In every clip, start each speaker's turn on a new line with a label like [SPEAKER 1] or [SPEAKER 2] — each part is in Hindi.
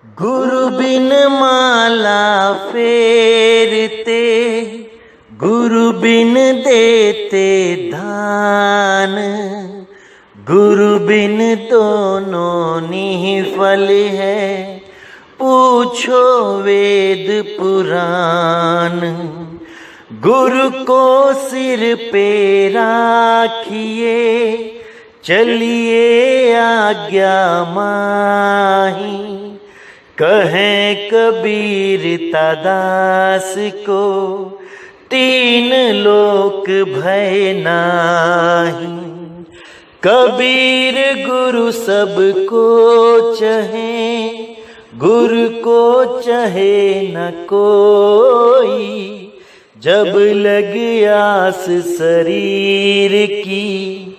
[SPEAKER 1] गुरु बिन माला फेरते, गुरु बिन देते दान, गुरु बिन दोनों निःफल है, पूछो वेद पुराण। गुरु को सिर पे राखिए, चलिए आज्ञा माही। कहें कबीर दास को, तीन लोक भय नाही। कबीर गुरु सबको चहे, गुरु को चहे न कोई। जब लग आस शरीर की,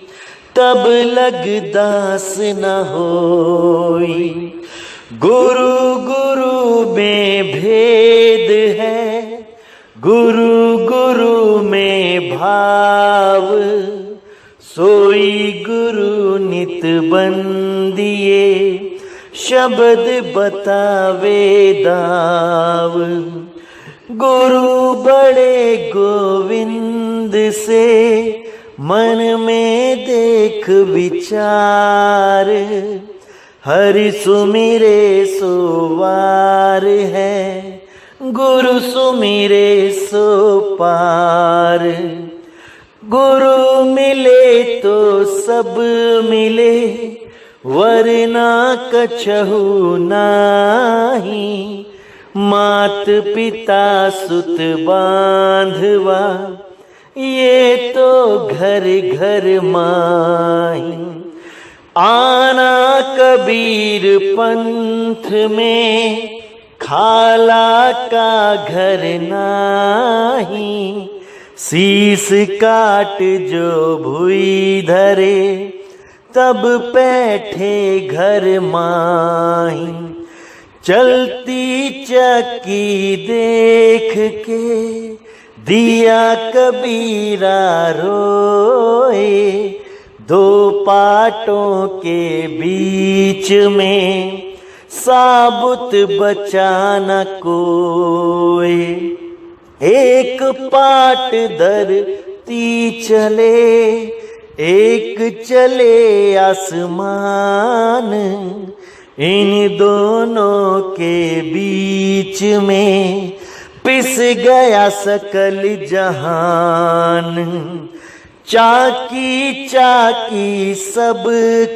[SPEAKER 1] तब लग दास न होई। गुरु गुरु में भेद है, गुरु गुरु में भाव। सोई गुरु नित बंदिए, शब्द बतावे दाव। गुरु बड़े गोविंद से, मन में देख विचार। हरि सुमिरे सोवार है, गुरु सुमिरे सो पार। गुरु मिले तो सब मिले, वरना कछहु नाही। मात पिता सुत बांधवा, ये तो घर घर माही। आना कबीर पंथ में, खाला का घर नाही। शीस काट जो भुई धरे, तब बैठे घर माही। चलती चक्की देख के, दिया कबीरा रोए। दो पाटों के बीच में, साबुत बचा न कोई। एक पाट धरती चले, एक चले आसमान। इन दोनों के बीच में, पिस गया सकल जहान। चाकी चाकी सब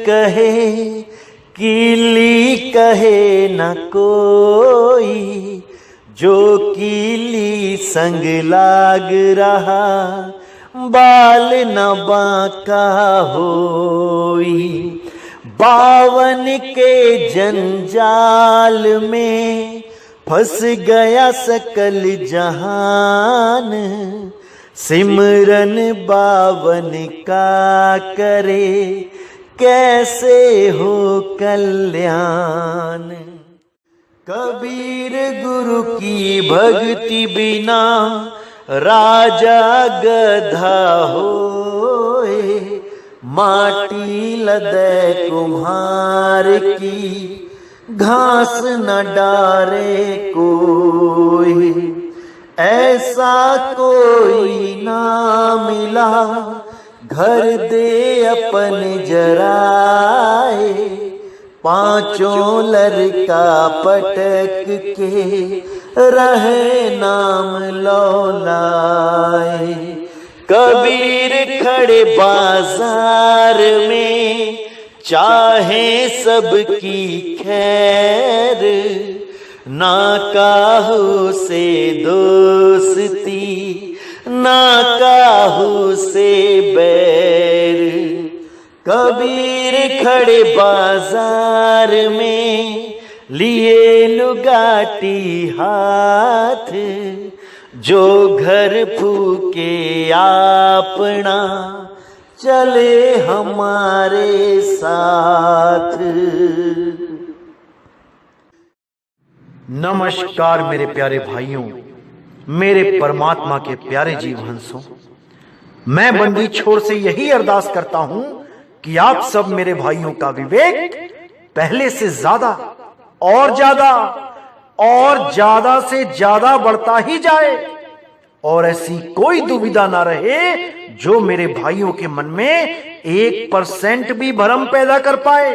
[SPEAKER 1] कहे, कीली कहे न कोई। जो कीली संग लाग रहा, बाल न बांका होई। बावन के जंजाल में, फंस गया सकल जहान। सिमरन बावन का करे, कैसे हो कल्याण। कबीर गुरु की भक्ति बिना, राजा गधा होए। माटी लदे कुम्हार की, घास न डारे कोई। ऐसा कोई ना मिला, घर दे अपन जराए। पांचों लड़का पटक के, रहे नाम लौलाए। कबीर खड़े बाजार में, चाहे सबकी खैर। ना काहू से दोस्ती, ना काहू से बैर। कबीर खड़े बाजार में, लिए लुगाटी हाथ। जो घर फूके अपना, चले हमारे साथ।
[SPEAKER 2] नमस्कार मेरे प्यारे भाइयों, मेरे परमात्मा के प्यारे जीव हंसों। मैं बंदी छोर से यही अरदास करता हूं कि आप सब मेरे भाइयों का विवेक पहले से ज्यादा और ज्यादा से ज्यादा बढ़ता ही जाए, और ऐसी कोई दुविधा ना रहे जो मेरे भाइयों के मन में 1% भी भ्रम पैदा कर पाए।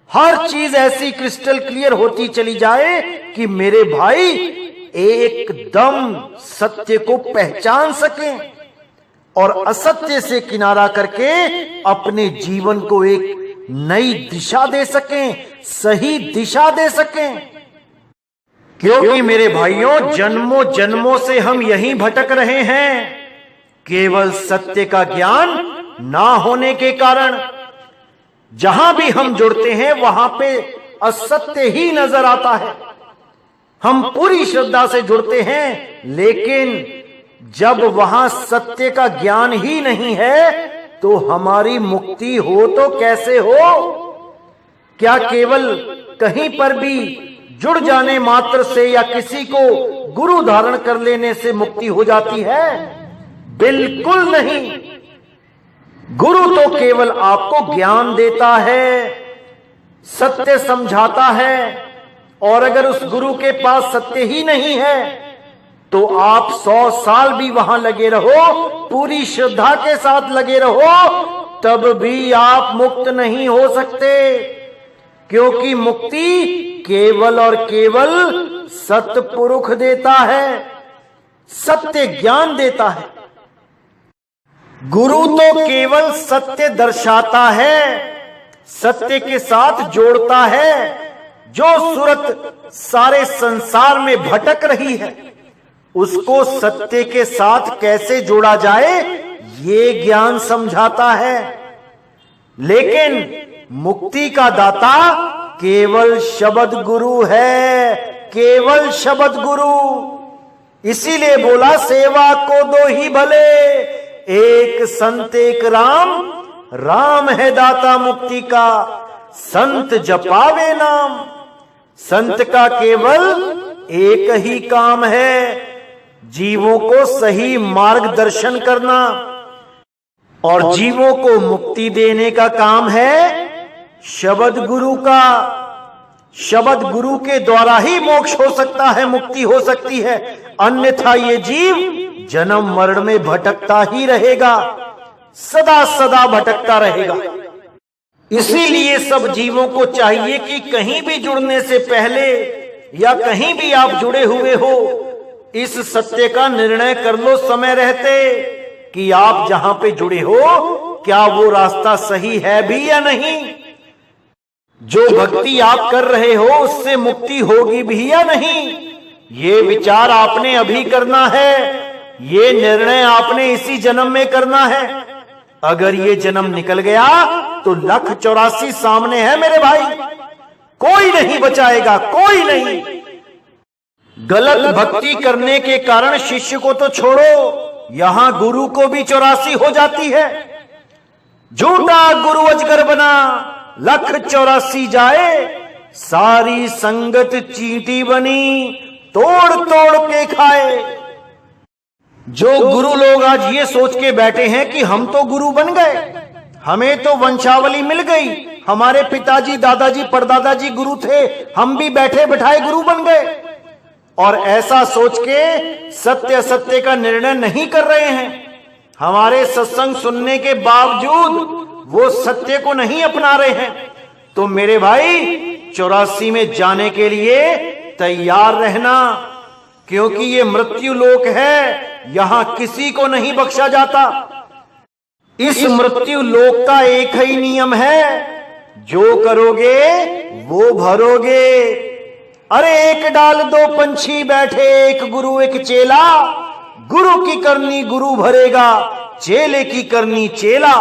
[SPEAKER 2] हर चीज ऐसी क्रिस्टल क्लियर होती चली जाए कि मेरे भाई एकदम सत्य को पहचान सकें और असत्य से किनारा करके अपने जीवन को एक नई दिशा दे सकें, सही दिशा दे सकें। क्योंकि मेरे भाइयों, जन्मों जन्मों से हम यहीं भटक रहे हैं, केवल सत्य का ज्ञान ना होने के कारण। जहां भी हम जुड़ते हैं वहां पे असत्य ही नजर आता है। हम पूरी श्रद्धा से जुड़ते हैं, लेकिन जब वहां सत्य का ज्ञान ही नहीं है तो हमारी मुक्ति हो तो कैसे हो? क्या केवल कहीं पर भी जुड़ जाने मात्र से या किसी को गुरु धारण कर लेने से मुक्ति हो जाती है? बिल्कुल नहीं। गुरु तो केवल आपको ज्ञान देता है, सत्य समझाता है, और अगर उस गुरु के पास सत्य ही नहीं है तो आप 100 साल भी वहां लगे रहो, पूरी श्रद्धा के साथ लगे रहो, तब भी आप मुक्त नहीं हो सकते। क्योंकि मुक्ति केवल और केवल सतपुरुष देता है, सत्य ज्ञान देता है। गुरु तो केवल सत्य दर्शाता है, सत्य के साथ जोड़ता है। जो सूरत सारे संसार में भटक रही है उसको सत्य के साथ कैसे जोड़ा जाए ये ज्ञान समझाता है। लेकिन मुक्ति का दाता केवल शब्द गुरु है, केवल शब्द गुरु। इसीलिए बोला, सेवा को दो ही भले, एक संत एक राम, राम है दाता मुक्ति का, संत जपावे नाम। संत का केवल एक ही काम है, जीवों को सही मार्गदर्शन करना, और जीवों को मुक्ति देने का काम है शब्द गुरु का। शब्द गुरु के द्वारा ही मोक्ष हो सकता है, मुक्ति हो सकती है, अन्यथा ये जीव जन्म मरण में भटकता ही रहेगा, सदा सदा भटकता रहेगा। इसीलिए सब जीवों को चाहिए कि कहीं भी जुड़ने से पहले या कहीं भी आप जुड़े हुए हो, इस सत्य का निर्णय कर लो समय रहते कि आप जहां पे जुड़े हो क्या वो रास्ता सही है भी या नहीं। जो भक्ति आप कर रहे हो उससे मुक्ति होगी भी या नहीं, ये विचार आपने अभी करना है, ये निर्णय आपने इसी जन्म में करना है। अगर ये जन्म निकल गया तो 1,84 सामने है मेरे भाई, कोई नहीं बचाएगा, कोई नहीं। गलत भक्ति करने के कारण शिष्य को तो छोड़ो, यहां गुरु को भी 84 हो जाती है। झूठा गुरु अजगर बना, 1,84 जाए, सारी संगत चींटी बनी, तोड़ तोड़ के खाए। जो गुरु लोग आज ये सोच के बैठे हैं कि हम तो गुरु बन गए, हमें तो वंशावली मिल गई, हमारे पिताजी दादाजी परदादाजी गुरु थे, हम भी बैठे बैठाए गुरु बन गए, और ऐसा सोच के सत्य सत्य का निर्णय नहीं कर रहे हैं। हमारे सत्संग सुनने के बावजूद वो सत्य को नहीं अपना रहे हैं। तो मेरे भाई 84 में जाने के लिए तैयार रहना, क्योंकि ये मृत्यु लोक है, यहां किसी को नहीं बख्शा जाता। इस मृत्यु लोक का एक ही नियम है, जो करोगे वो भरोगे। अरे एक डाल दो पंछी बैठे, एक गुरु एक चेला, गुरु की करनी गुरु भरेगा, चेले की करनी चेला,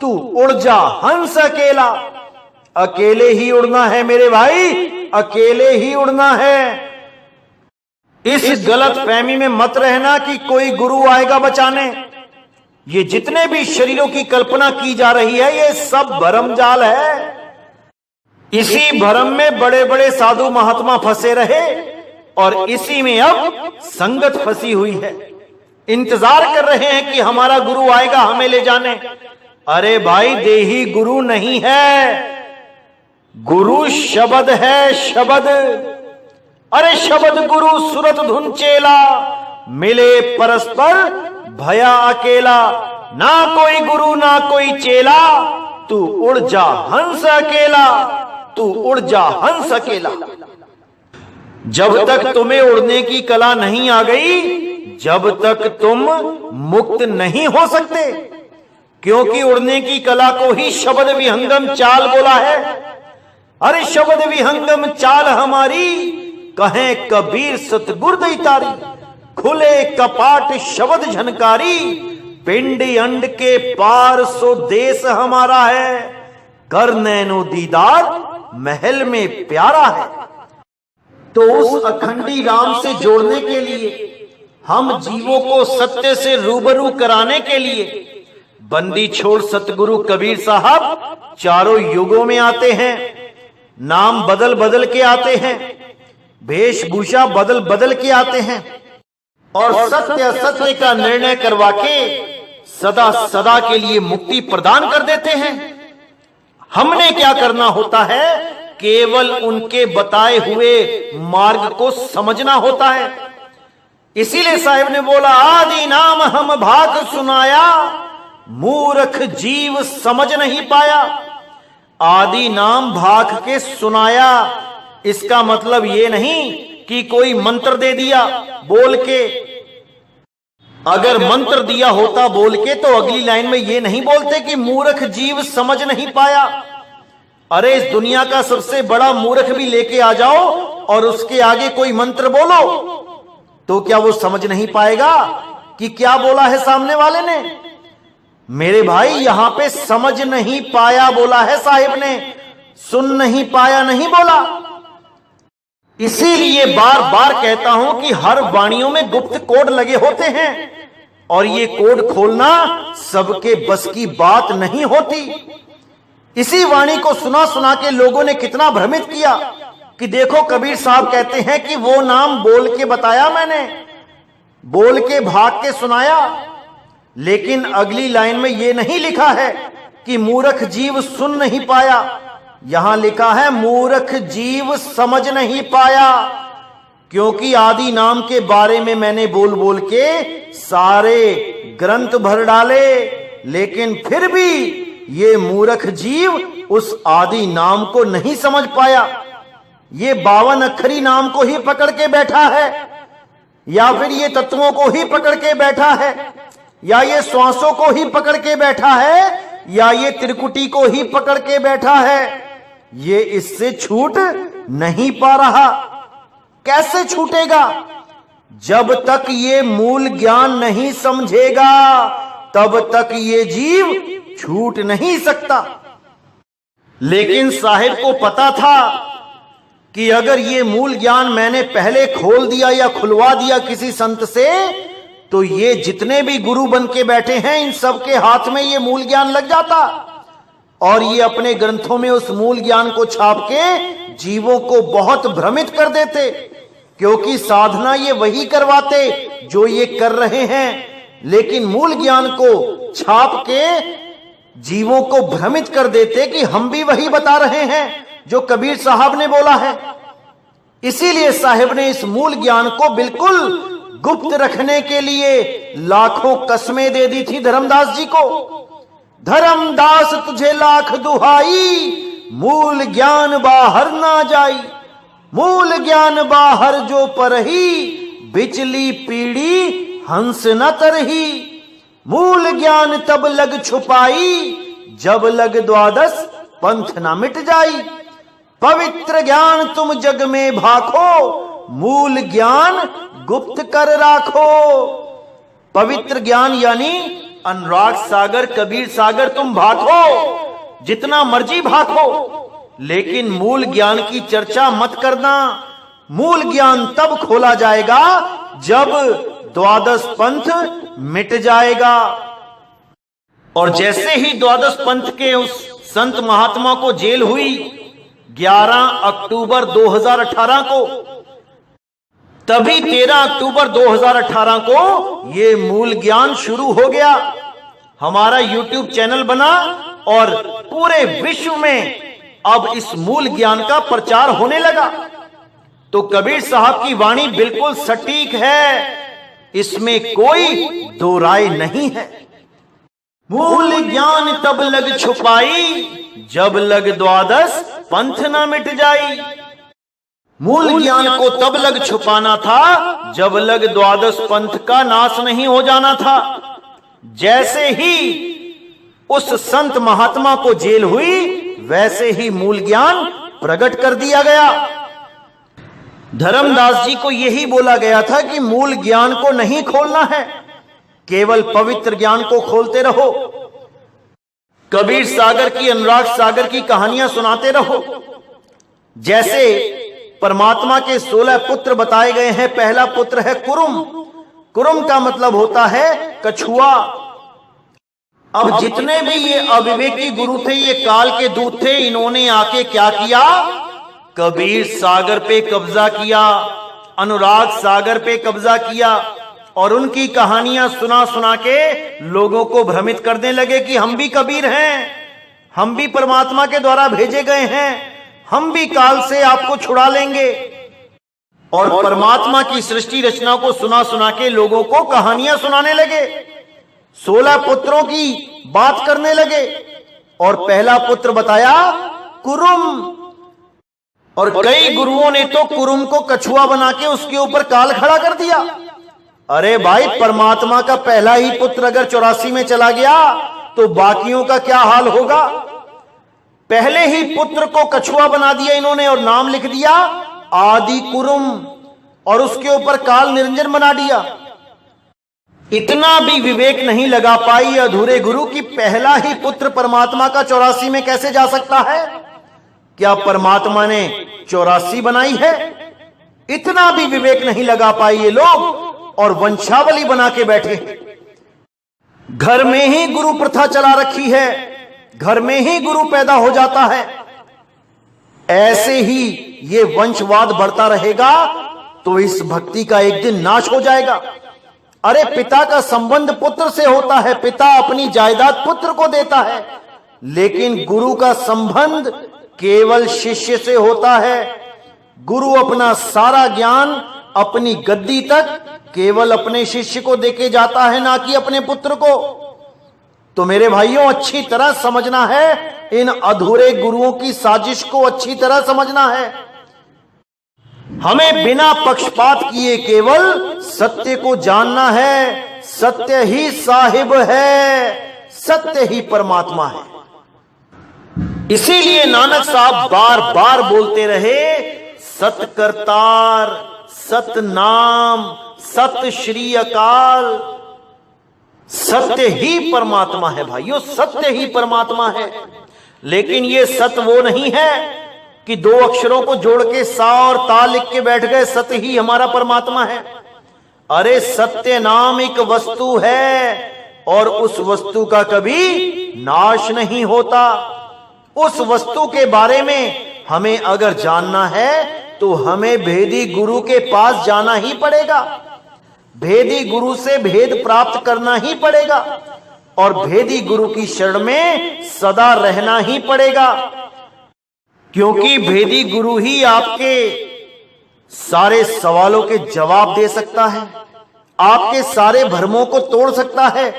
[SPEAKER 2] तू उड़ जा हंस अकेला। अकेले ही उड़ना है मेरे भाई, अकेले ही उड़ना है। इस गलत फहमी में मत रहना कि कोई गुरु आएगा बचाने। ये जितने भी शरीरों की कल्पना की जा रही है ये सब भरमजाल है। इसी भरम में बड़े बड़े साधु महात्मा फंसे रहे और इसी में अब संगत फंसी हुई है। इंतजार कर रहे हैं कि हमारा गुरु आएगा हमें ले जाने। अरे भाई, देही गुरु नहीं है, गुरु शब्द है शब्द, अरे शब्द गुरु सुरत धुन चेला, मिले परस्पर भया अकेला, ना कोई गुरु ना कोई चेला, तू उड़ जा हंस अकेला, तू उड़ जा हंस अकेला। जब तक तुम्हें उड़ने की कला नहीं आ गई, जब तक तुम मुक्त नहीं हो सकते, क्योंकि उड़ने की कला को ही शब्द विहंगम चाल बोला है। अरे शब्द विहंगम चाल हमारी, कहें कबीर सतगुर दैतारी, खुले कपाट शब्द झनकारी, पिंडी अंड के पार सो देश हमारा है, कर नैनो दीदार महल में प्यारा है। तो उस अखंडी राम से जोड़ने के लिए, हम जीवों को सत्य से रूबरू कराने के लिए बंदी छोड़ सतगुरु कबीर साहब चारों युगों में आते हैं। नाम बदल बदल के आते हैं, वेशभूषा बदल बदल के आते हैं, और सत्य असत्य का निर्णय करवा के सदा सदा के लिए मुक्ति प्रदान कर देते हैं। हमने क्या करना होता है? केवल उनके बताए हुए मार्ग को समझना होता है। इसीलिए साहिब ने बोला, आदि नाम हम भाग सुनाया, मूर्ख जीव समझ नहीं पाया। आदि नाम भाग के सुनाया, इसका मतलब ये नहीं कि कोई मंत्र दे दिया बोल के। अगर मंत्र दिया होता बोल के तो अगली लाइन में ये नहीं बोलते कि मूर्ख जीव समझ नहीं पाया। अरे इस दुनिया का सबसे बड़ा मूर्ख भी लेके आ जाओ और उसके आगे कोई मंत्र बोलो तो क्या वो समझ नहीं पाएगा कि क्या बोला है सामने वाले ने? मेरे भाई, यहां पे समझ नहीं पाया बोला है साहिब ने, सुन नहीं पाया नहीं बोला। इसीलिए बार बार कहता हूं कि हर वाणियों में गुप्त कोड लगे होते हैं, और ये कोड खोलना सबके बस की बात नहीं होती। इसी वाणी को सुना सुना के लोगों ने कितना भ्रमित किया कि देखो कबीर साहब कहते हैं कि वो नाम बोल के बताया मैंने, बोल के भाग के सुनाया, लेकिन अगली लाइन में ये नहीं लिखा है कि मूर्ख जीव सुन नहीं पाया, यहां लिखा है मूर्ख जीव समझ नहीं पाया। क्योंकि आदि नाम के बारे में मैंने बोल बोल के सारे ग्रंथ भर डाले, लेकिन फिर भी ये मूर्ख जीव उस आदि नाम को नहीं समझ पाया। ये 52 अक्षरी नाम को ही पकड़ के बैठा है, या फिर ये तत्वों को ही पकड़ के बैठा है, या ये श्वासों को ही पकड़ के बैठा है, या ये त्रिकुटी को ही पकड़ के बैठा है। ये इससे छूट नहीं पा रहा। कैसे छूटेगा? जब तक ये मूल ज्ञान नहीं समझेगा तब तक ये जीव छूट नहीं सकता। लेकिन साहिब को पता था कि अगर ये मूल ज्ञान मैंने पहले खोल दिया या खुलवा दिया किसी संत से, तो ये जितने भी गुरु बन के बैठे हैं इन सब के हाथ में ये मूल ज्ञान लग जाता, और ये अपने ग्रंथों में उस मूल ज्ञान को छाप के जीवों को बहुत भ्रमित कर देते। क्योंकि साधना ये वही करवाते जो ये कर रहे हैं, लेकिन मूल ज्ञान को छाप के जीवों को भ्रमित कर देते कि हम भी वही बता रहे हैं जो कबीर साहब ने बोला है। इसीलिए साहिब ने इस मूल ज्ञान को बिल्कुल गुप्त रखने के लिए लाखों कस्में दे दी थी धर्मदास जी को। धर्मदास तुझे लाख दुहाई, मूल ज्ञान बाहर ना जाई, मूल ज्ञान बाहर जो परही, बिचली पीड़ी हंस न तरही, मूल ज्ञान तब लग छुपाई, जब लग द्वादश पंथ न मिट जाई, पवित्र ज्ञान तुम जग में भाखो, मूल ज्ञान गुप्त कर राखो। पवित्र ज्ञान यानी अनुराग सागर कबीर सागर तुम भाखो, जितना मर्जी भाखो, लेकिन मूल ज्ञान की चर्चा मत करना। मूल ज्ञान तब खोला जाएगा जब द्वादश पंथ मिट जाएगा। और जैसे ही द्वादश पंथ के उस संत महात्मा को जेल हुई 11 अक्टूबर 2018 को, तभी 13 अक्टूबर 2018 को ये मूल ज्ञान शुरू हो गया। हमारा YouTube चैनल बना और पूरे विश्व में अब इस मूल ज्ञान का प्रचार होने लगा। तो कबीर साहब की वाणी बिल्कुल सटीक है, इसमें कोई दो राय नहीं है। मूल ज्ञान तब लग छुपाई, जब लग द्वादश पंथ न मिट जाई। मूल ज्ञान को तब लग छुपाना था जब लग द्वादश पंथ का नाश नहीं हो जाना था। जैसे ही उस संत महात्मा को जेल हुई, वैसे ही मूल ज्ञान प्रकट कर दिया गया। धर्मदास जी को यही बोला गया था कि मूल ज्ञान को नहीं खोलना है, केवल पवित्र ज्ञान को खोलते रहो। कबीर सागर की, अनुराग सागर की कहानियां सुनाते रहो। जैसे परमात्मा के 16 पुत्र बताए गए हैं। पहला पुत्र है कुरुम। कुरुम का मतलब होता है कछुआ। अब जितने भी ये अविवेकी गुरु थे, ये काल के दूत थे, इन्होंने आके क्या किया? कबीर सागर पे कब्जा किया, अनुराग सागर पे कब्जा किया और उनकी कहानियां सुना सुना के लोगों को भ्रमित करने लगे कि हम भी कबीर हैं, हम भी परमात्मा के द्वारा भेजे गए हैं, हम भी काल से आपको छुड़ा लेंगे। और परमात्मा की सृष्टि रचना को सुना सुना के लोगों को कहानियां सुनाने लगे, 16 पुत्रों की बात करने लगे। और पहला पुत्र बताया कुरुम। और कई गुरुओं ने तो कुरुम को कछुआ बना के उसके ऊपर काल खड़ा कर दिया। अरे भाई, परमात्मा का पहला ही पुत्र अगर 84 में चला गया तो बाकियों का क्या हाल होगा? पहले ही पुत्र को कछुआ बना दिया इन्होंने और नाम लिख दिया आदि कुरुम और उसके ऊपर काल निरंजन बना दिया। इतना भी विवेक नहीं लगा पाई अधूरे गुरु की पहला ही पुत्र परमात्मा का 84 में कैसे जा सकता है? क्या परमात्मा ने 84 बनाई है? इतना भी विवेक नहीं लगा पाई ये लोग और वंशावली बना के बैठे। घर में ही गुरु प्रथा चला रखी है, घर में ही गुरु पैदा हो जाता है। ऐसे ही ये वंशवाद बढ़ता रहेगा तो इस भक्ति का एक दिन नाश हो जाएगा। अरे पिता का संबंध पुत्र से होता है, पिता अपनी जायदाद पुत्र को देता है, लेकिन गुरु का संबंध केवल शिष्य से होता है। गुरु अपना सारा ज्ञान अपनी गद्दी तक केवल अपने शिष्य को देके जाता है, ना कि अपने पुत्र को। तो मेरे भाइयों, अच्छी तरह समझना है, इन अधूरे गुरुओं की साजिश को अच्छी तरह समझना है। हमें बिना पक्षपात किए केवल सत्य को जानना है। सत्य ही साहिब है, सत्य ही परमात्मा है। इसीलिए नानक साहब बार बार बोलते रहे, सत करतार, सत नाम, सत श्री अकाल। सत्य ही परमात्मा है भाइयों, सत्य ही परमात्मा है। लेकिन ये सत्य वो नहीं है कि 2 अक्षरों को जोड़ के सा और ता लिख के बैठ गए, सत्य ही हमारा परमात्मा है। अरे सत्य नाम एक वस्तु है और उस वस्तु का कभी नाश नहीं होता। उस वस्तु के बारे में हमें अगर जानना है तो हमें भेदी गुरु के पास जाना ही पड़ेगा, भेदी गुरु से भेद प्राप्त करना ही पड़ेगा और भेदी गुरु की शरण में सदा रहना ही पड़ेगा, क्योंकि भेदी गुरु ही आपके सारे सवालों के जवाब दे सकता है, आपके सारे भ्रमों को तोड़ सकता है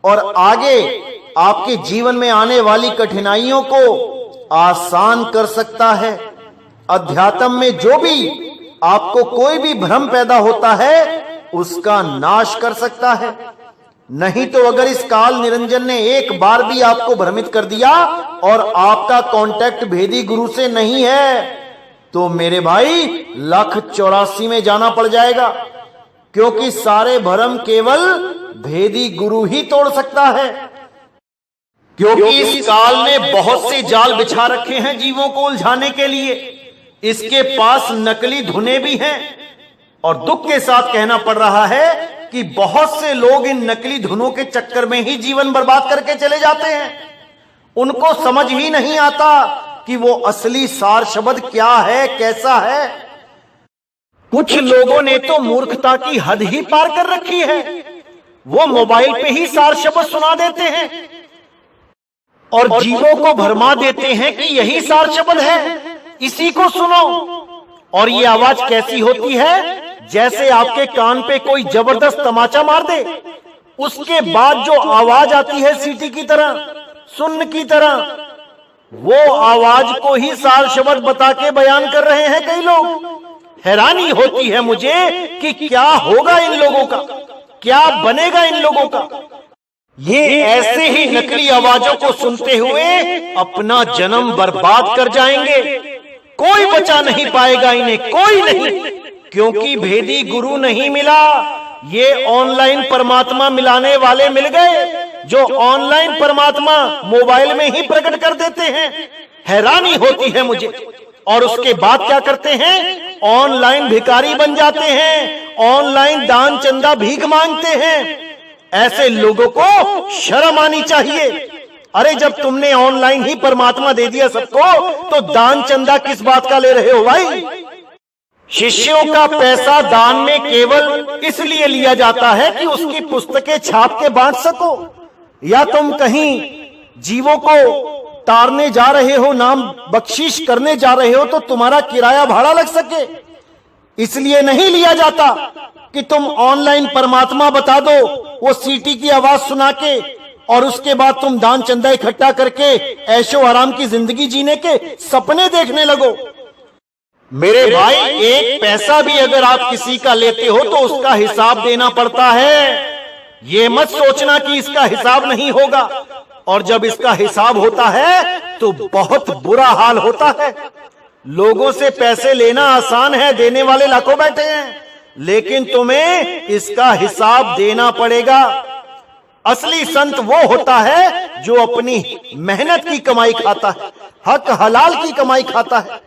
[SPEAKER 2] और आगे आपके जीवन में आने वाली कठिनाइयों को आसान कर सकता है। अध्यात्म में जो भी आपको कोई भी भ्रम पैदा होता है उसका नाश कर सकता है। नहीं तो अगर इस काल निरंजन ने एक बार भी आपको भ्रमित कर दिया और आपका कांटेक्ट भेदी गुरु से नहीं है तो मेरे भाई 184 में जाना पड़ जाएगा, क्योंकि सारे भ्रम केवल भेदी गुरु ही तोड़ सकता है। क्योंकि इस काल ने बहुत से जाल बिछा रखे हैं जीवों को उलझाने के लिए। इसके पास नकली धुनें भी हैं और दुख के साथ कहना पड़ रहा है कि बहुत से लोग इन नकली धुनों के चक्कर में ही जीवन बर्बाद करके चले जाते हैं। उनको समझ ही नहीं आता कि वो असली सार शब्द क्या है, कैसा है। कुछ लोगों ने तो मूर्खता की हद ही पार कर रखी है, वो मोबाइल पे ही सार शब्द सुना देते हैं। और जीवों को भरमा देते हैं कि यही सार शब्द है, इसी को सुनो। और ये आवाज कैसी होती है? जैसे आपके कान पे कोई जबरदस्त तमाचा मार दे, उसके बाद जो आवाज आती है सीटी की तरह, सुन्न की तरह, वो आवाज को ही सार शब्द बता के बयान कर रहे हैं कई लोग। हैरानी होती है मुझे कि क्या होगा इन लोगों का, क्या बनेगा इन लोगों का। ये ऐसे ही नकली आवाजों को सुनते हुए अपना जन्म बर्बाद कर जाएंगे। कोई बचा नहीं पाएगा इन्हें, कोई नहीं, क्योंकि भेदी गुरु नहीं मिला। ये ऑनलाइन परमात्मा मिलाने वाले मिल गए, जो ऑनलाइन परमात्मा मोबाइल में ही प्रकट कर देते हैं। हैरानी होती है मुझे। और उसके बाद क्या करते हैं? ऑनलाइन भिखारी बन जाते हैं, ऑनलाइन दान चंदा भीख मांगते हैं। ऐसे लोगों को शर्म आनी चाहिए। अरे जब तुमने ऑनलाइन ही परमात्मा दे दिया सबको, तो दान चंदा किस बात का ले रहे हो भाई? शिष्यों का पैसा दान में केवल इसलिए लिया जाता है कि उसकी पुस्तकें छाप के बांट सको, या तुम कहीं जीवों को तारने जा रहे हो, नाम बख्शीश करने जा रहे हो, तो तुम्हारा किराया भाड़ा लग सके। इसलिए नहीं लिया जाता कि तुम ऑनलाइन परमात्मा बता दो, वो सीटी की आवाज सुना के, और उसके बाद तुम दान चंदा इकट्ठा करके ऐशो आराम की जिंदगी जीने के सपने देखने लगो। मेरे भाई, एक पैसा भी अगर आप किसी का लेते हो तो उसका हिसाब देना पड़ता है। ये मत सोचना कि इसका हिसाब नहीं होगा। और जब इसका हिसाब होता है तो बहुत बुरा हाल होता है। लोगों से पैसे लेना आसान है, देने वाले लाखों बैठे हैं, लेकिन तुम्हें इसका हिसाब देना पड़ेगा। असली संत वो होता है जो अपनी मेहनत की कमाई खाता है, हक हलाल की कमाई खाता है।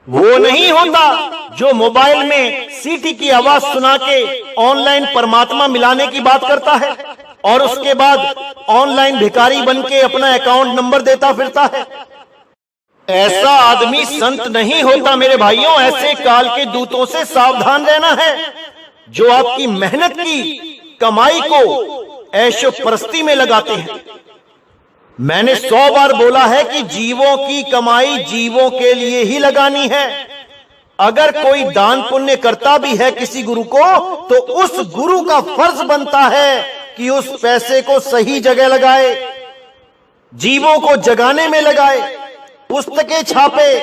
[SPEAKER 2] वो नहीं होता जो मोबाइल में सीटी की आवाज सुना के ऑनलाइन परमात्मा मिलाने की बात करता है और उसके बाद ऑनलाइन भिखारी बन के अपना अकाउंट नंबर देता फिरता है। ऐसा आदमी संत नहीं होता मेरे भाइयों। ऐसे काल के दूतों से सावधान रहना है, जो आपकी मेहनत की कमाई को ऐशो परस्ती में लगाते हैं। मैंने 100 बार बोला है कि जीवों की कमाई जीवों के लिए ही लगानी है। अगर कोई दान पुण्य करता भी है किसी गुरु को, तो उस गुरु का फर्ज बनता है कि उस पैसे को सही जगह लगाए, जीवों को जगाने में लगाए, पुस्तकें छापे,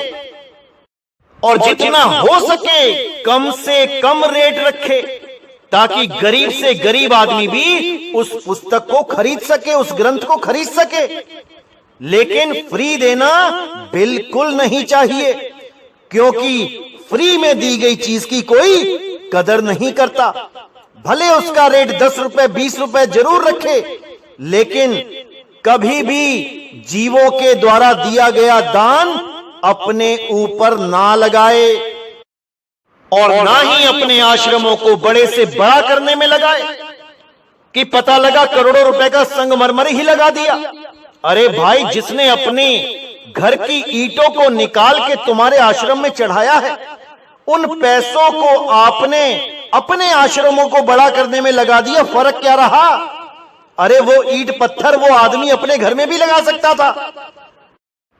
[SPEAKER 2] और जितना हो सके कम से कम रेट रखे, ताकि गरीब से गरीब आदमी भी उस पुस्तक को खरीद सके, उस ग्रंथ को खरीद सके। लेकिन फ्री देना बिल्कुल नहीं चाहिए, क्योंकि फ्री में दी गई चीज की कोई कदर नहीं करता। भले उसका रेट 10 रुपए 20 रुपए जरूर रखे, लेकिन कभी भी जीवों के द्वारा दिया गया दान अपने ऊपर ना लगाए, और ना ही अपने आश्रमों को बड़े से बड़ा करने में लगाए कि पता लगा करोड़ों रुपए का संगमरमर ही लगा दिया। अरे भाई, जिसने अपने घर की ईंटों को निकाल के तुम्हारे आश्रम में चढ़ाया है, उन पैसों को आपने अपने आश्रमों को बड़ा करने में लगा दिया। फर्क क्या रहा? अरे वो ईंट पत्थर वो आदमी अपने घर में भी लगा सकता था,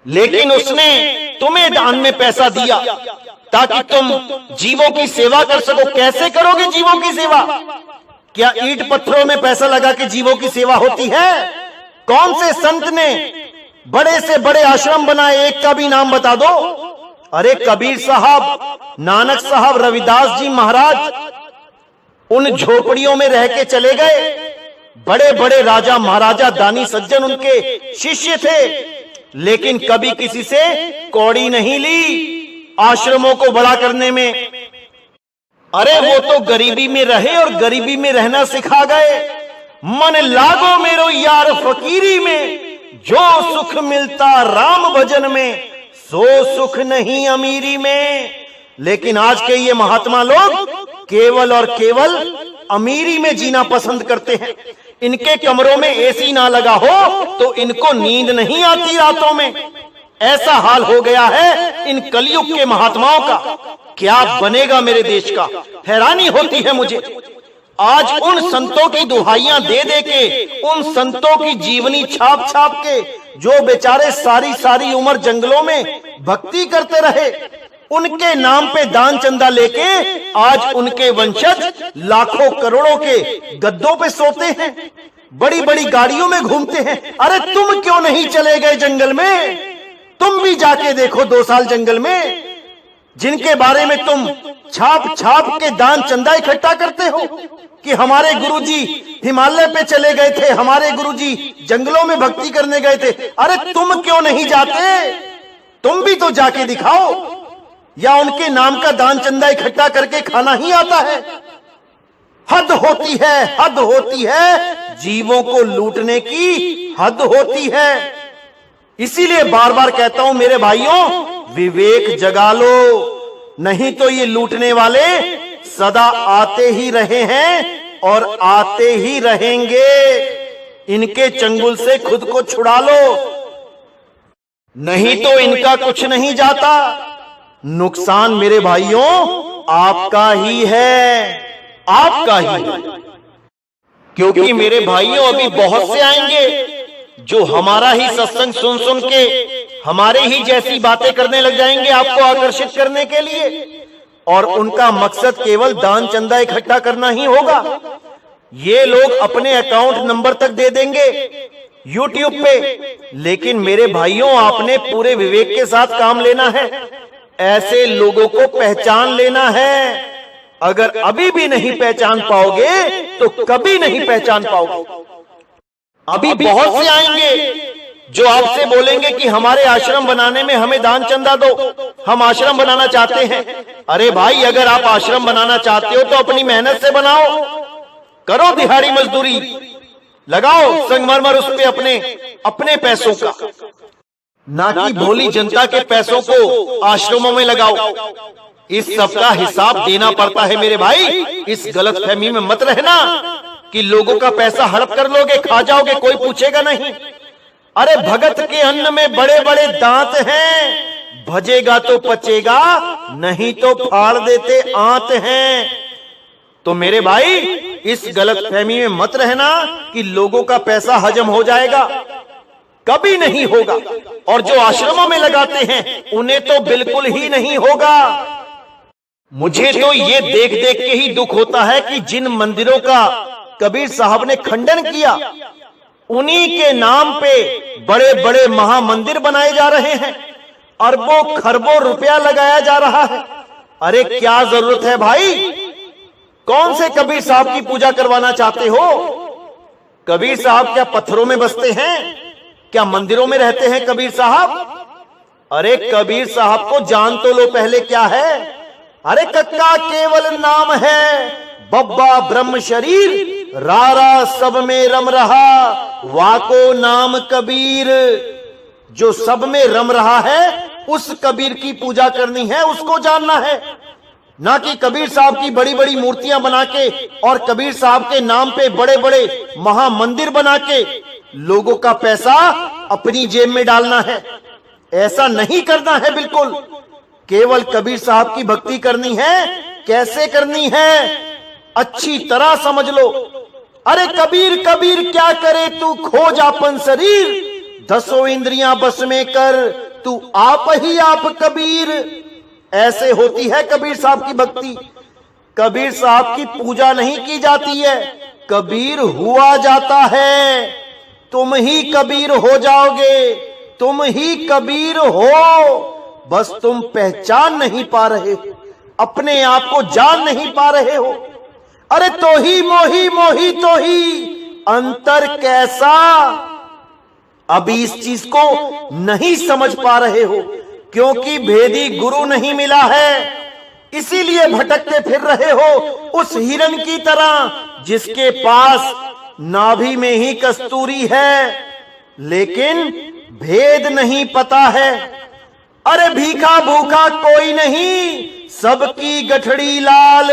[SPEAKER 2] लेकिन उसने तुम्हें दान में पैसा दिया ताकि तुम जीवों की सेवा कर सको। कैसे करोगे जीवों की सेवा? क्या ईंट पत्थरों में पैसा लगा के जीवों की सेवा होती है? कौन से संत ने बड़े से बड़े आश्रम बनाए? एक का भी नाम बता दो। अरे कबीर साहब, नानक साहब, रविदास जी महाराज उन झोपड़ियों में रह के चले गए। बड़े बड़े राजा महाराजा दानी सज्जन उनके शिष्य थे, लेकिन कभी किसी से कौड़ी नहीं ली आश्रमों को बड़ा करने में। अरे वो तो गरीबी में रहे और गरीबी में रहना सिखा गए। मन लागो मेरो यार फकीरी में, जो सुख मिलता राम भजन में, सो सुख नहीं अमीरी में। लेकिन आज के ये महात्मा लोग केवल और केवल अमीरी में जीना पसंद करते हैं। इनके कमरों में एसी ना लगा हो तो इनको नींद नहीं आती रातों में। ऐसा हाल हो गया है इन कलयुग के महात्माओं का। क्या बनेगा मेरे देश का? हैरानी होती है मुझे। आज उन संतों की दुहाइयां दे दे के, उन संतों की जीवनी छाप छाप के, जो बेचारे सारी सारी उम्र जंगलों में भक्ति करते रहे, उनके नाम पे दान चंदा लेके आज उनके वंशज लाखों करोड़ों के गद्दों पे सोते हैं, बड़ी बड़ी गाड़ियों में घूमते हैं। अरे तुम क्यों नहीं चले गए जंगल में? तुम भी जाके देखो 2 साल जंगल में, जिनके बारे में तुम छाप छाप के दान चंदा इकट्ठा करते हो कि हमारे गुरुजी हिमालय पे चले गए थे, हमारे गुरुजी जंगलों में भक्ति करने गए थे। अरे तुम क्यों नहीं जाते? तुम भी तो जाके दिखाओ। या उनके नाम का दान चंदा इकट्ठा करके खाना ही आता है? हद होती है, हद होती है, जीवों को लूटने की हद होती है। इसीलिए बार बार कहता हूं मेरे भाइयों, विवेक जगा लो, नहीं तो ये लूटने वाले सदा आते ही रहे हैं और आते ही रहेंगे। इनके चंगुल से खुद को छुड़ा लो, नहीं तो इनका कुछ नहीं जाता। नुकसान मेरे भाइयों आपका ही है, आपका ही। क्योंकि मेरे भाइयों अभी बहुत से आएंगे जो हमारा ही सत्संग सुन सुन के हमारे ही जैसी बातें करने लग जाएंगे आपको आकर्षित करने के लिए, और उनका मकसद केवल दान चंदा इकट्ठा करना ही होगा। ये लोग अपने अकाउंट नंबर तक दे देंगे YouTube पे, लेकिन मेरे भाइयों आपने पूरे विवेक के साथ काम लेना है, ऐसे लोगों को पहचान लेना है। अगर अभी भी नहीं पहचान पाओगे तो कभी नहीं पहचान पाओगे। अभी बहुत से आएंगे जो आपसे बोलेंगे कि हमारे आश्रम बनाने में हमें दान चंदा दो, हम आश्रम बनाना चाहते हैं। अरे भाई, अगर आप आश्रम बनाना चाहते हो तो अपनी मेहनत से बनाओ, करो दिहाड़ी मजदूरी, लगाओ संगमरमर उस पे अपने पैसों का, ना कि भोली जनता के पैसों को आश्रमों में लगाओ। इस सब का हिसाब देना पड़ता है मेरे भाई। इस गलतफहमी में मत रहना कि लोगों का पैसा हड़प कर लोगे, खा जाओगे, कोई पूछेगा नहीं। अरे भगत के अन्न में बड़े बड़े दांत हैं, भजेगा तो पचेगा, नहीं तो फाड़ देते आंत हैं। तो मेरे भाई इस गलतफहमी में मत रहना कि लोगों का पैसा हजम हो जाएगा, कभी नहीं होगा। और जो आश्रमों में लगाते हैं उन्हें तो बिल्कुल ही नहीं होगा। मुझे तो ये देख देख के ही दुख होता है कि जिन मंदिरों का कबीर साहब ने खंडन किया, उन्हीं के नाम पे बड़े बड़े महामंदिर बनाए जा रहे हैं, अरबों खरबों रुपया लगाया जा रहा है। अरे क्या जरूरत है भाई? कौन से कबीर साहब की पूजा करवाना चाहते हो? कबीर साहब क्या पत्थरों में बसते हैं? क्या मंदिरों में रहते हैं कबीर साहब? अरे कबीर साहब को जान तो लो पहले क्या है। अरे कक्का केवल नाम है, बब्बा ब्रह्म शरीर, रारा सब में रम रहा, वाको नाम कबीर। जो सब में रम रहा है उस कबीर की पूजा करनी है, उसको जानना है, ना कि कबीर साहब की बड़ी बड़ी मूर्तियां बना के और कबीर साहब के नाम पे बड़े बड़े महामंदिर बना के लोगों का पैसा अपनी जेब में डालना है। ऐसा नहीं करना है बिल्कुल। केवल कबीर साहब की भक्ति करनी है। कैसे करनी है अच्छी तरह समझ लो। अरे कबीर कबीर क्या करे तू खोज आपन शरीर, 10 इंद्रियां बस में कर तू आप ही आप कबीर। ऐसे होती है कबीर साहब की भक्ति। कबीर साहब की पूजा नहीं की जाती है, कबीर हुआ जाता है। तुम ही कबीर हो जाओगे, तुम ही कबीर हो, बस तुम पहचान नहीं पा रहे, अपने आप को जान नहीं पा रहे हो। अरे तो ही मोही मोही तो ही अंतर कैसा, अभी इस चीज को नहीं समझ पा रहे हो, क्योंकि भेदी गुरु नहीं मिला है। इसीलिए भटकते फिर रहे हो उस हिरन की तरह जिसके पास नाभि में ही कस्तूरी है, लेकिन भेद नहीं पता है। अरे भीखा भूखा कोई नहीं, सबकी गठड़ी लाल,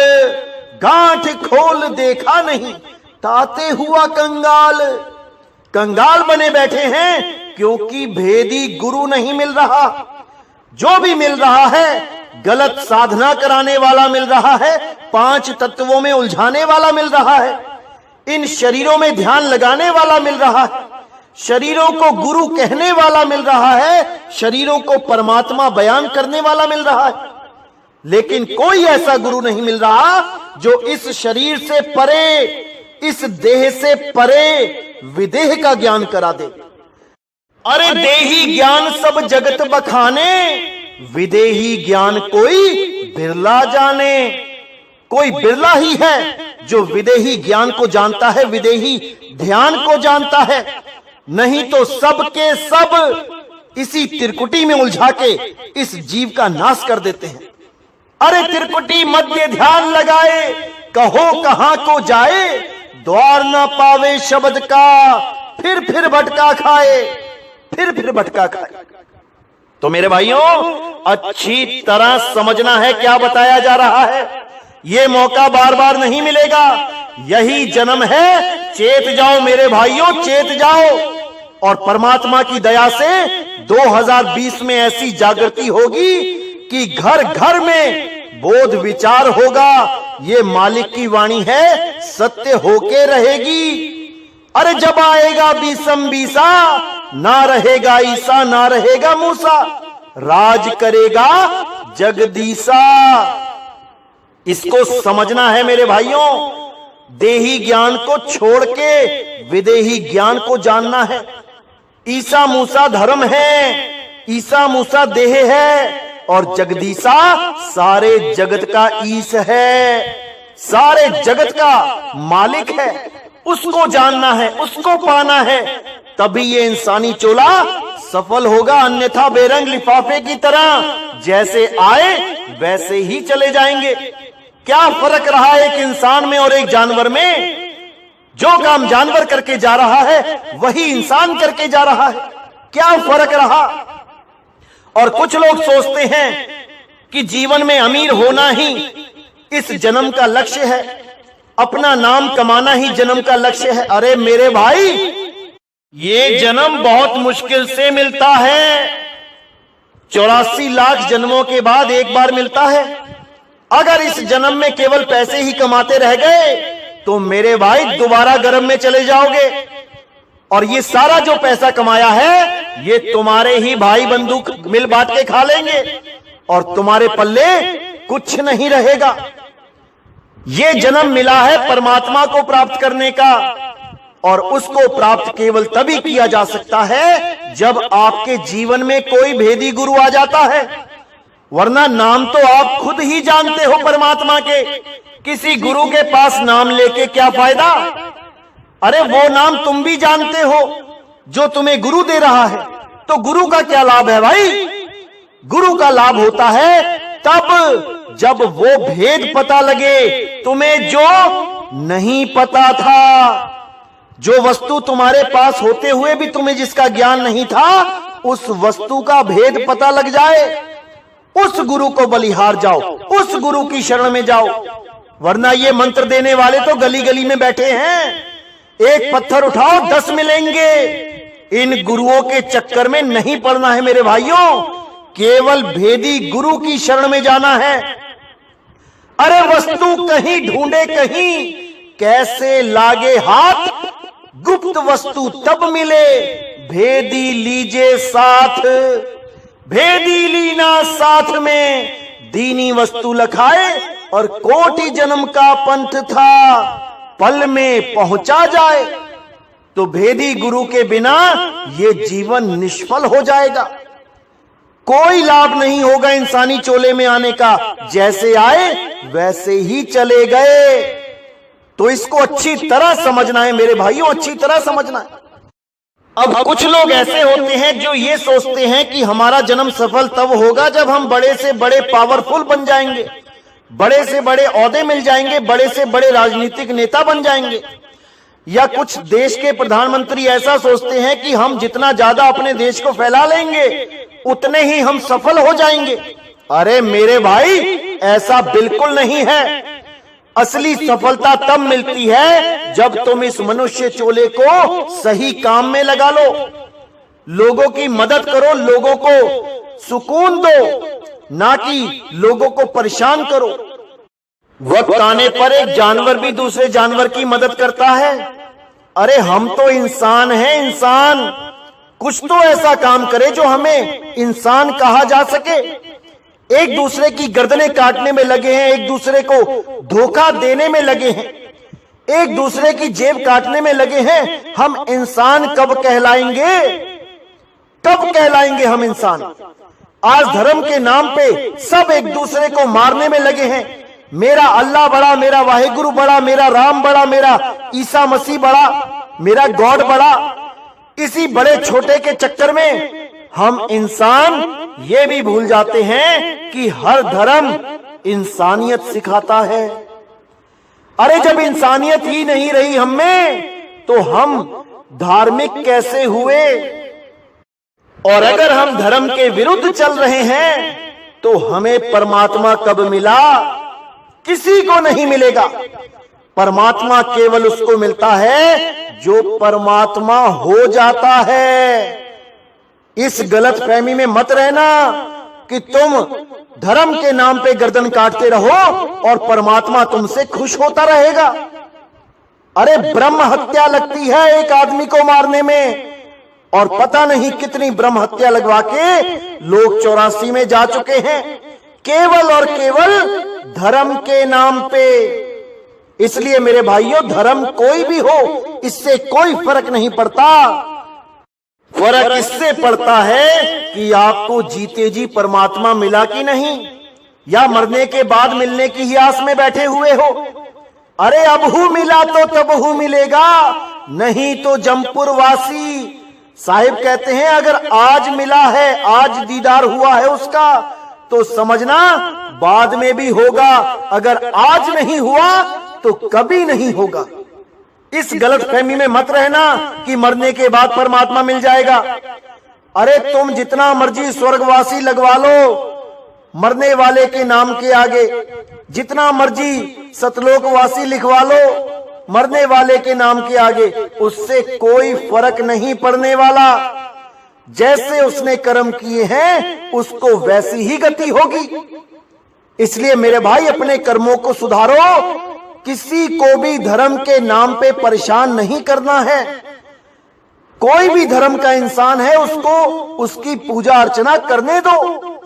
[SPEAKER 2] गांठ खोल देखा नहीं, ताते हुआ कंगाल। कंगाल बने बैठे हैं क्योंकि भेदी गुरु नहीं मिल रहा। जो भी मिल रहा है गलत साधना कराने वाला मिल रहा है, 5 तत्वों में उलझाने वाला मिल रहा है, इन शरीरों में ध्यान लगाने वाला मिल रहा है, शरीरों को गुरु कहने वाला मिल रहा है, शरीरों को परमात्मा बयान करने वाला मिल रहा है। लेकिन कोई ऐसा गुरु नहीं मिल रहा जो इस शरीर से परे, इस देह से परे विदेह का ज्ञान करा दे। अरे देही ज्ञान सब जगत बखाने, विदेही ज्ञान कोई बिरला जाने। कोई बिरला ही है जो विदेही ज्ञान को जानता है, विदेही ध्यान को जानता है। नहीं तो सब के सब इसी त्रिकुटी में उलझा के इस जीव का नाश कर देते हैं। अरे त्रिकुटी मध्य ध्यान लगाए, कहो कहां को जाए, द्वार ना पावे शब्द का, फिर भटका खाए, फिर भटका खाए। तो मेरे भाइयों, अच्छी तरह समझना है क्या बताया जा रहा है। ये मौका बार बार नहीं मिलेगा, यही जन्म है। चेत जाओ मेरे भाइयों, चेत जाओ। और परमात्मा की दया से 2020 में ऐसी जागृति होगी कि घर घर में बोध विचार होगा। ये मालिक की वाणी है, सत्य होके रहेगी। अरे जब आएगा बीसम बीसा, ना रहेगा ईसा ना रहेगा मूसा, राज करेगा जगदीसा। इसको समझना है मेरे भाइयों। देही ज्ञान को छोड़ के विदेही ज्ञान को जानना है। ईसा मूसा धर्म है, ईसा मूसा देह है, और जगदीसा सारे जगत का ईश है, सारे जगत का मालिक है। उसको जानना है, उसको पाना है, तभी ये इंसानी चोला सफल होगा। अन्यथा बेरंग लिफाफे की तरह जैसे आए वैसे ही चले जाएंगे। क्या फर्क रहा एक इंसान में और एक जानवर में? जो काम जानवर करके जा रहा है वही इंसान करके जा रहा है। क्या फर्क रहा? और कुछ लोग सोचते हैं कि जीवन में अमीर होना ही इस जन्म का लक्ष्य है, अपना नाम कमाना ही जन्म का लक्ष्य है। अरे मेरे भाई, ये जन्म बहुत मुश्किल से मिलता है। 84 लाख जन्मों के बाद एक बार मिलता है। अगर इस जन्म में केवल पैसे ही कमाते रह गए तो मेरे भाई दोबारा गर्भ में चले जाओगे। और ये सारा जो पैसा कमाया है ये तुम्हारे ही भाई बंधु मिल बांट के खा लेंगे और तुम्हारे पल्ले कुछ नहीं रहेगा। ये जन्म मिला है परमात्मा को प्राप्त करने का, और उसको प्राप्त केवल तभी किया जा सकता है जब आपके जीवन में कोई भेदी गुरु आ जाता है। वरना नाम तो आप खुद ही जानते हो परमात्मा के, किसी गुरु के पास नाम लेके क्या फायदा? अरे वो नाम तुम भी जानते हो जो तुम्हें गुरु दे रहा है, तो गुरु का क्या लाभ है भाई? गुरु का लाभ होता है तब जब वो भेद पता लगे तुम्हें जो नहीं पता था। जो वस्तु तुम्हारे पास होते हुए भी तुम्हें जिसका ज्ञान नहीं था, उस वस्तु का भेद पता लग जाए, उस गुरु को बलिहार जाओ, उस गुरु की शरण में जाओ। वरना ये मंत्र देने वाले तो गली गली में बैठे हैं। एक पत्थर उठाओ 10 मिलेंगे। इन गुरुओं के चक्कर में नहीं पड़ना है मेरे भाइयों, केवल भेदी गुरु की शरण में जाना है। अरे वस्तु कहीं ढूंढे कहीं, कैसे लागे हाथ, गुप्त वस्तु तब मिले, भेदी लीजे साथ। भेदी लीना साथ में, दीनी वस्तु लखाए और कोटि जन्म का पंथ था, पल में पहुंचा जाए। तो भेदी गुरु के बिना ये जीवन निष्फल हो जाएगा। कोई लाभ नहीं होगा इंसानी चोले में आने का, जैसे आए वैसे ही चले गए। तो इसको अच्छी तरह समझना है मेरे भाइयों, अच्छी तरह समझना है। अब कुछ लोग ऐसे होते हैं जो ये सोचते हैं कि हमारा जन्म सफल तब होगा जब हम बड़े से बड़े पावरफुल बन जाएंगे, बड़े से बड़े ओहदे मिल जाएंगे, बड़े से बड़े राजनीतिक नेता बन जाएंगे। या कुछ देश के प्रधानमंत्री ऐसा सोचते हैं कि हम जितना ज्यादा अपने देश को फैला लेंगे उतने ही हम सफल हो जाएंगे। अरे मेरे भाई, ऐसा बिल्कुल नहीं है। असली सफलता तब मिलती है जब तुम इस मनुष्य चोले को सही काम में लगा लो, लोगों की मदद करो, लोगों को सुकून दो, ना कि लोगों को परेशान करो। वक्त आने पर एक जानवर भी दूसरे जानवर की मदद करता है। अरे हम तो इंसान हैं, इंसान। कुछ तो ऐसा काम करे जो हमें इंसान कहा जा सके। एक दूसरे की गर्दनें काटने में लगे हैं, एक दूसरे को धोखा देने में लगे हैं, एक दूसरे की जेब काटने में लगे हैं। हम इंसान कब कहलाएंगे? कब कहलाएंगे हम इंसान? आज धर्म के नाम पे सब एक दूसरे को मारने में लगे हैं। मेरा अल्लाह बड़ा, मेरा वाहिगुरु बड़ा, मेरा राम बड़ा, मेरा ईसा मसीह बड़ा, मेरा गॉड बड़ा। इसी बड़े छोटे के चक्कर में हम इंसान ये भी भूल जाते हैं कि हर धर्म इंसानियत सिखाता है। अरे जब इंसानियत ही नहीं रही हम में, तो हम धार्मिक कैसे हुए? और अगर हम धर्म के विरुद्ध चल रहे हैं, तो हमें परमात्मा कब मिला? किसी को नहीं मिलेगा। परमात्मा केवल उसको मिलता है जो परमात्मा हो जाता है। इस गलत फहमी में मत रहना कि तुम धर्म के नाम पे गर्दन काटते रहो और परमात्मा तुमसे खुश होता रहेगा। अरे ब्रह्म हत्या लगती है एक आदमी को मारने में, और पता नहीं कितनी ब्रह्म हत्या लगवा के लोग 84 में जा चुके हैं, केवल और केवल धर्म के नाम पे। इसलिए मेरे भाइयों, धर्म कोई भी हो, इससे कोई फर्क नहीं पड़ता। फर्क इससे पड़ता है कि आपको जीते जी परमात्मा मिला कि नहीं, या मरने के बाद मिलने की ही आस में बैठे हुए हो। अरे अब हूं मिला तो तब हूं मिलेगा, नहीं तो जमपुर वासी। साहिब कहते हैं अगर आज मिला है, आज दीदार हुआ है उसका, तो समझना बाद में भी होगा। अगर आज नहीं हुआ तो कभी नहीं होगा। इस गलत फहमी में मत रहना कि मरने के बाद परमात्मा मिल जाएगा। अरे तुम जितना मर्जी स्वर्गवासी लगवा लो मरने वाले के नाम के आगे, जितना मर्जी सतलोकवासी लिखवा लो मरने वाले के नाम के आगे, उससे कोई फर्क नहीं पड़ने वाला। जैसे उसने कर्म किए हैं उसको वैसी ही गति होगी। इसलिए मेरे भाई, अपने कर्मों को सुधारो। किसी को भी धर्म के नाम पे परेशान नहीं करना है। कोई भी धर्म का इंसान है, उसको उसकी पूजा अर्चना करने दो।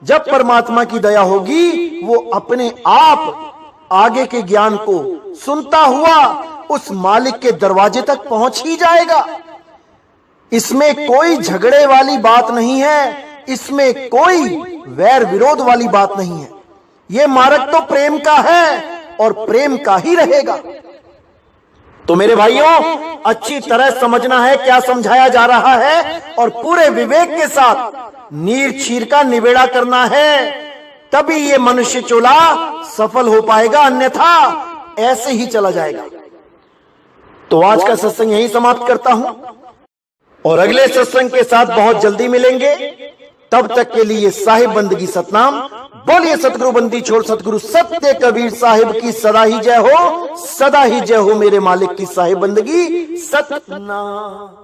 [SPEAKER 2] जब परमात्मा की दया होगी, वो अपने आप आगे के ज्ञान को सुनता हुआ उस मालिक के दरवाजे तक पहुंच ही जाएगा। इसमें कोई झगड़े वाली बात नहीं है, इसमें कोई वैर विरोध वाली बात नहीं है। ये मार्ग तो प्रेम का है और प्रेम का ही रहेगा। तो मेरे भाइयों, अच्छी तरह समझना है क्या समझाया जा रहा है, और पूरे विवेक के साथ नीर चीर का निबेड़ा करना है, तभी ये मनुष्य चोला सफल हो पाएगा, अन्यथा ऐसे ही चला जाएगा। तो आज का सत्संग यही समाप्त करता हूं, और अगले सत्संग के साथ बहुत जल्दी मिलेंगे। तब तक के लिए साहिब बंदगी सतनाम। बोलिए सतगुरु बंदी छोड़ सतगुरु सत्य कबीर साहिब की सदा ही जय हो, सदा ही जय हो मेरे मालिक की साहिब बंदगी सतनाम।